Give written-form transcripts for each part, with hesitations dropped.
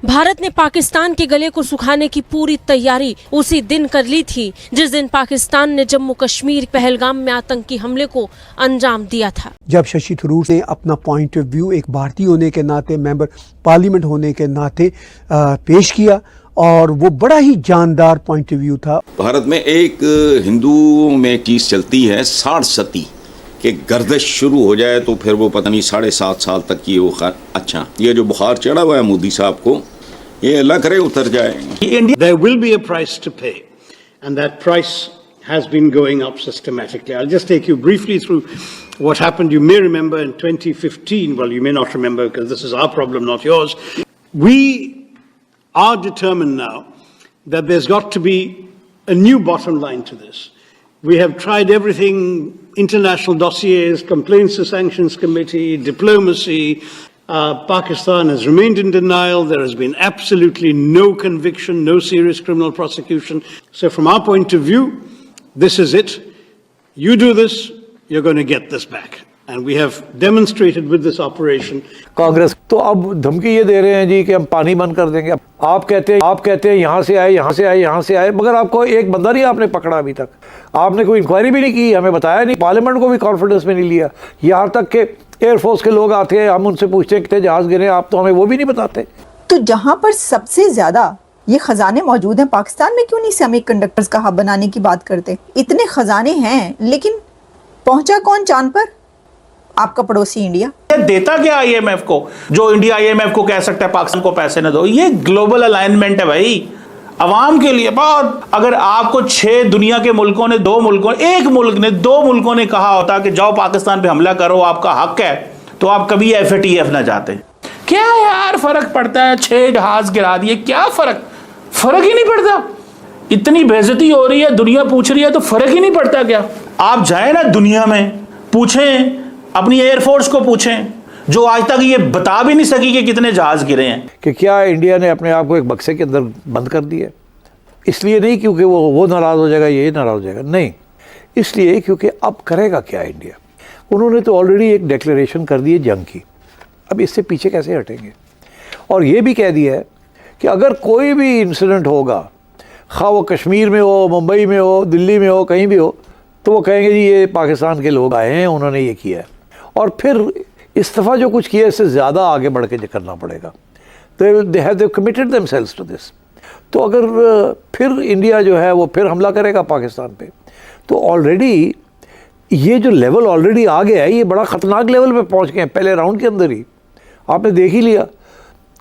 भारत ने पाकिस्तान के गले को सुखाने की पूरी तैयारी उसी दिन कर ली थी जिस दिन पाकिस्तान ने जम्मू कश्मीर पहलगाम में आतंकी हमले को अंजाम दिया था। जब शशि थरूर ने अपना पॉइंट ऑफ व्यू एक भारतीय होने के नाते, मेंबर पार्लियामेंट होने के नाते पेश किया और वो बड़ा ही जानदार पॉइंट ऑफ व्यू था। भारत में एक हिंदुओं में चीज चलती है साठ सती कि गर्दिश शुरू हो जाए तो फिर वो पता नहीं 7.5 साल तक की वो अच्छा ये जो बुखार चढ़ा हुआ है मोदी साहब को, ये अल्लाह करे उतर जाए। There will be a price to pay and that price has been going up systematically. I'll just take you briefly through what happened. You may remember in 2015, well you may not remember because this is our problem not yours. We are determined now that there's got to be a new bottom line to this. We have tried everything, international dossiers, complaints to sanctions committee, diplomacy. Pakistan has remained in denial. There has been absolutely no conviction, no serious criminal prosecution. So from our point of view, this is it. You do this, you're going to get this back. And we have demonstrated with this operation. Congress तो अब धमकी ये दे रहे हैं जी कि हम पानी बंद कर देंगे। आप कहते हैं यहाँ से आए, मगर आपको एक बंदा नहीं आपने पकड़ा अभी तक। आपने कोई इंक्वायरी भी नहीं की, हमें बताया नहीं, पार्लियामेंट को भी कॉन्फिडेंस में नहीं लिया। यहाँ तक के एयरफोर्स के लोग आते हैं, हम उनसे पूछते हैं कितने जहाज गिरे, आप तो हमें वो भी नहीं बताते। तो जहाँ पर सबसे ज्यादा ये खजाने मौजूद हैं, पाकिस्तान में क्यों नहीं सेमीकंडक्टर्स का हब बनाने की बात करते? इतने खजाने हैं, लेकिन पहुंचा कौन चांद पर? आपका पड़ोसी इंडिया। देता क्या आईएमएफ को, जो इंडिया आईएमएफ को कह सकता है पाकिस्तान को पैसे न दो? ये ग्लोबल अलाइनमेंट है भाई, अवाम के लिए। और अगर आपको 6 दुनिया के मुल्कों ने, 2 मुल्कों ने कहा होता कि जाओ पाकिस्तान पे हमला करो, आपका हक है, तो आप कभी एफएटीएफ ना जाते। क्या यार फर्क पड़ता है? 6 जहाज गिरा दिए, क्या फर्क ही नहीं पड़ता। इतनी बेइज्जती हो रही है, दुनिया पूछ रही है, तो फर्क ही नहीं पड़ता क्या? आप जाए ना दुनिया में, पूछें अपनी एयरफोर्स को, पूछें जो आज तक ये बता भी नहीं सकी कि कितने जहाज गिरे हैं। कि क्या इंडिया ने अपने आप को एक बक्से के अंदर बंद कर दिया? इसलिए नहीं क्योंकि वो नाराज़ हो जाएगा, ये नाराज़ हो जाएगा, नहीं, इसलिए क्योंकि अब करेगा क्या इंडिया? उन्होंने तो ऑलरेडी एक डिक्लेरेशन कर दी है जंग की, अब इससे पीछे कैसे हटेंगे? और ये भी कह दिया है कि अगर कोई भी इंसिडेंट होगा, खा वो कश्मीर में हो, मुंबई में हो, दिल्ली में हो, कहीं भी हो, तो वो कहेंगे जी ये पाकिस्तान के लोग आए हैं, उन्होंने ये किया है। और फिर इस दफ़ा जो कुछ किया इससे ज़्यादा आगे बढ़ के करना पड़ेगा। तो they have committed themselves to this. तो अगर फिर इंडिया जो है वो फिर हमला करेगा पाकिस्तान पे, तो ऑलरेडी ये जो लेवल ऑलरेडी आ गया है, ये बड़ा ख़तरनाक लेवल पे पहुंच गए हैं। पहले राउंड के अंदर ही आपने देख ही लिया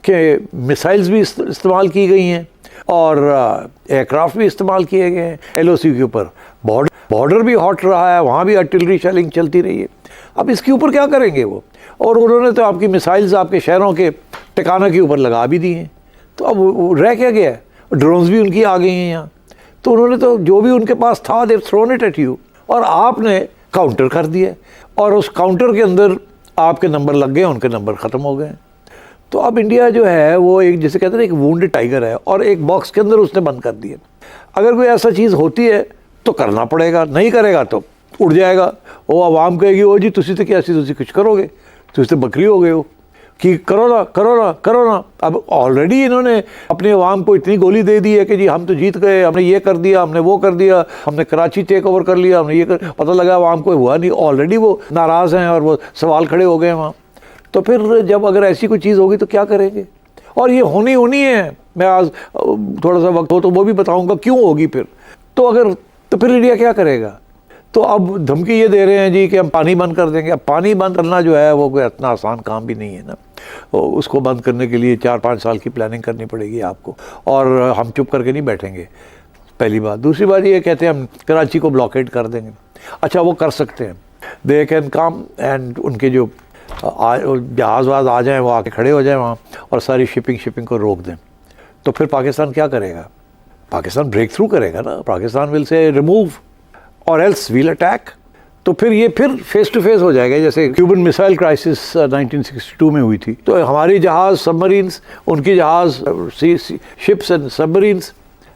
कि मिसाइल्स भी इस्तेमाल की गई हैं और एयरक्राफ्ट भी इस्तेमाल किए गए हैं LOC के ऊपर। बॉर्डर भी हॉट रहा है, वहाँ भी आर्टिलरी शेलिंग चलती रही है। अब इसके ऊपर क्या करेंगे वो? और उन्होंने तो आपकी मिसाइल्स आपके शहरों के ठिकाना के ऊपर लगा भी दी हैं। तो अब रह क्या गया? ड्रोन्स भी उनकी आ गई हैं यहाँ। तो उन्होंने तो जो भी उनके पास था, दे थ्रोन इट एट यू, और आपने काउंटर कर दिया, और उस काउंटर के अंदर आपके नंबर लग गए, उनके नंबर ख़त्म हो गए। तो अब इंडिया जो है वो एक, जैसे कहते हैं, एक वुंडेड टाइगर है, और एक बॉक्स के अंदर उसने बंद कर दिया। अगर कोई ऐसा चीज़ होती है तो करना पड़ेगा, नहीं करेगा तो उड़ जाएगा। वो आवाम कहेगी ओ जी तुसी तो क्या तुसी कुछ करोगे, तुसी तो बकरी हो गए हो कि करो ना। अब ऑलरेडी इन्होंने अपने आवाम को इतनी गोली दे दी है कि जी हम तो जीत गए, हमने ये कर दिया, हमने वो कर दिया, हमने कराची टेक ओवर कर लिया, हमने ये पता लगा आवाम को हुआ नहीं। ऑलरेडी वो नाराज़ हैं और वो सवाल खड़े हो गए वहाँ। तो फिर जब अगर ऐसी कोई चीज़ होगी तो क्या करेंगे? और ये होनी है। मैं आज थोड़ा सा वक्त हो तो वो भी बताऊँगा क्यों होगी फिर। तो फिर इंडिया क्या करेगा? तो अब धमकी ये दे रहे हैं जी कि हम पानी बंद कर देंगे। अब पानी बंद करना जो है वो कोई इतना आसान काम भी नहीं है ना। उसको बंद करने के लिए 4-5 साल की प्लानिंग करनी पड़ेगी आपको, और हम चुप करके नहीं बैठेंगे, पहली बात। दूसरी बात ये कहते हैं हम कराची को ब्लॉकेट कर देंगे। अच्छा, वो कर सकते हैं, दे कैन कम एंड उनके जो जहाज़ आ जाएँ, वो आके खड़े हो जाएँ वहाँ और सारी शिपिंग को रोक दें। तो फिर पाकिस्तान क्या करेगा? पाकिस्तान ब्रेक थ्रू करेगा ना। पाकिस्तान विल से रिमूव और एल्स वील अटैक। तो फिर ये फिर फेस टू फेस हो जाएगा, जैसे क्यूबन मिसाइल क्राइसिस 1962 में हुई थी। तो हमारी जहाज़ सबमरीन्स, उनकी जहाज़ ships and submarines,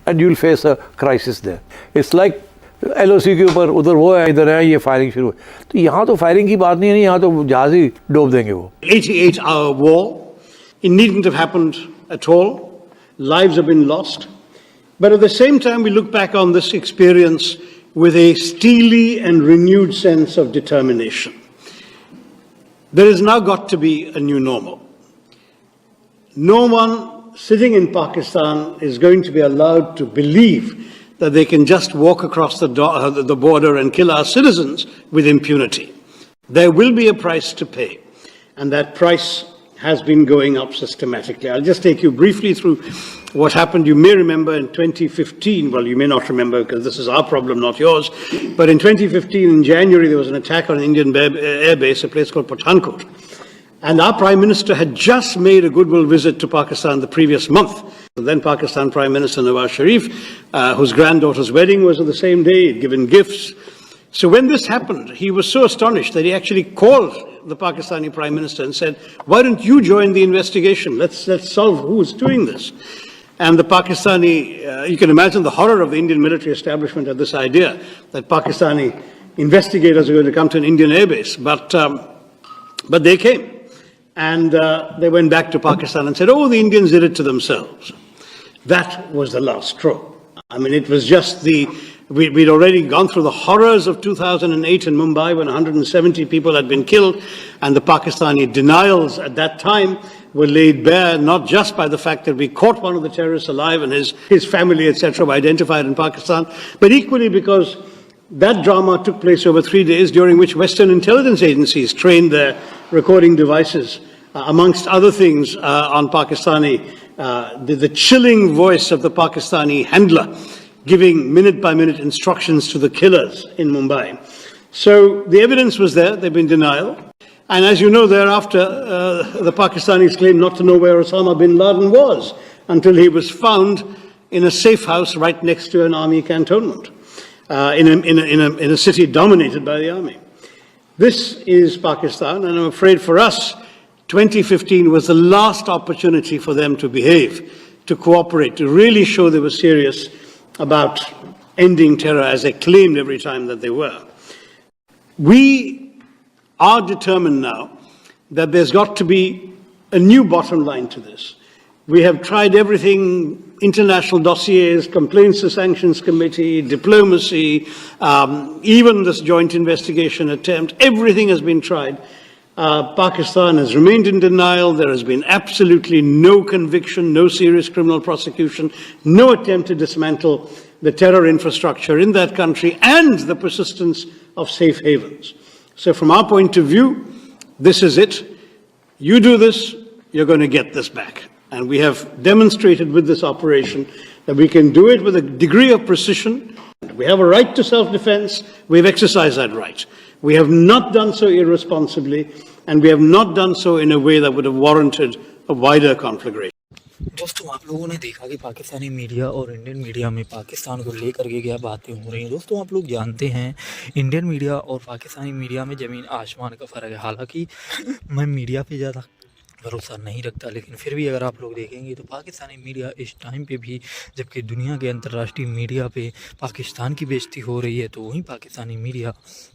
and you will face a crisis there. It's like LOC के ऊपर उधर वो है, इधर है, ये फायरिंग शुरू है। तो यहाँ तो फायरिंग की बात नहीं है, यहाँ तो जहाज़ ही डूब देंगे वो। 88-hour war, it needn't have happened at all. Lives have been lost. But at the same time, we look back on this experience with a steely and renewed sense of determination. There has now got to be a new normal. No one sitting in Pakistan is going to be allowed to believe that they can just walk across the border and kill our citizens with impunity. There will be a price to pay, and that price has been going up systematically. I'll just take you briefly through what happened. You may remember in 2015, well, you may not remember because this is our problem, not yours, but in 2015, in January, there was an attack on an Indian air base, a place called Pathankot. And our Prime Minister had just made a goodwill visit to Pakistan the previous month. The then Pakistan Prime Minister Nawaz Sharif, whose granddaughter's wedding was on the same day, he'd given gifts. So when this happened, he was so astonished that he actually called the Pakistani Prime Minister and said, why don't you join the investigation? Let's solve who's doing this. And the Pakistani, you can imagine the horror of the Indian military establishment at this idea that Pakistani investigators are going to come to an Indian airbase. But they came. And they went back to Pakistan and said, oh, the Indians did it to themselves. That was the last straw. I mean, it was just we'd already gone through the horrors of 2008 in Mumbai when 170 people had been killed, and the Pakistani denials at that time were laid bare not just by the fact that we caught one of the terrorists alive and his family, etc., were identified in Pakistan, but equally because that drama took place over 3 days during which Western intelligence agencies trained their recording devices, amongst other things, on Pakistani, the chilling voice of the Pakistani handler giving minute-by-minute instructions to the killers in Mumbai. So the evidence was there, they've been denial. And as you know, thereafter, the Pakistanis claimed not to know where Osama bin Laden was until he was found in a safe house right next to an army cantonment, in a city dominated by the army. This is Pakistan, and I'm afraid for us, 2015 was the last opportunity for them to behave, to cooperate, to really show they were serious about ending terror as they claimed every time that they were. We are determined now that there's got to be a new bottom line to this. We have tried everything, international dossiers, complaints to sanctions committee, diplomacy, even this joint investigation attempt, everything has been tried. Pakistan has remained in denial. There has been absolutely no conviction, no serious criminal prosecution, no attempt to dismantle the terror infrastructure in that country, and the persistence of safe havens. So from our point of view, this is it. You do this, you're going to get this back. And we have demonstrated with this operation that we can do it with a degree of precision. We have a right to self-defense. We've exercised that right. We have not done so irresponsibly, and we have not done so in a way that would have warranted a wider conflagration. दोस्तों आप लोगों ने देखा कि Pakistani media और Indian media में पाकिस्तान को लेकर के क्या बातें हो रही हैं। दोस्तों आप लोग जानते हैं इंडियन मीडिया और पाकिस्तानी मीडिया में ज़मीन आसमान का फ़र्क है। हालांकि मैं मीडिया पे ज़्यादा भरोसा नहीं रखता, लेकिन फिर भी अगर आप लोग देखेंगे तो पाकिस्तानी मीडिया इस टाइम पे भी, जबकि दुनिया के अंतर्राष्ट्रीय मीडिया पे पाकिस्तान की बेइज्जती हो रही है, तो वहीं पाकिस्तानी मीडिया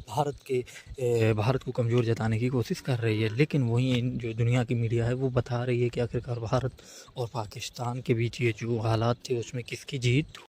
भारत को कमज़ोर जताने की कोशिश कर रही है। लेकिन वहीं जो दुनिया की मीडिया है वो बता रही है कि आखिरकार भारत और पाकिस्तान के बीच ये जो हालात थे उसमें किसकी जीत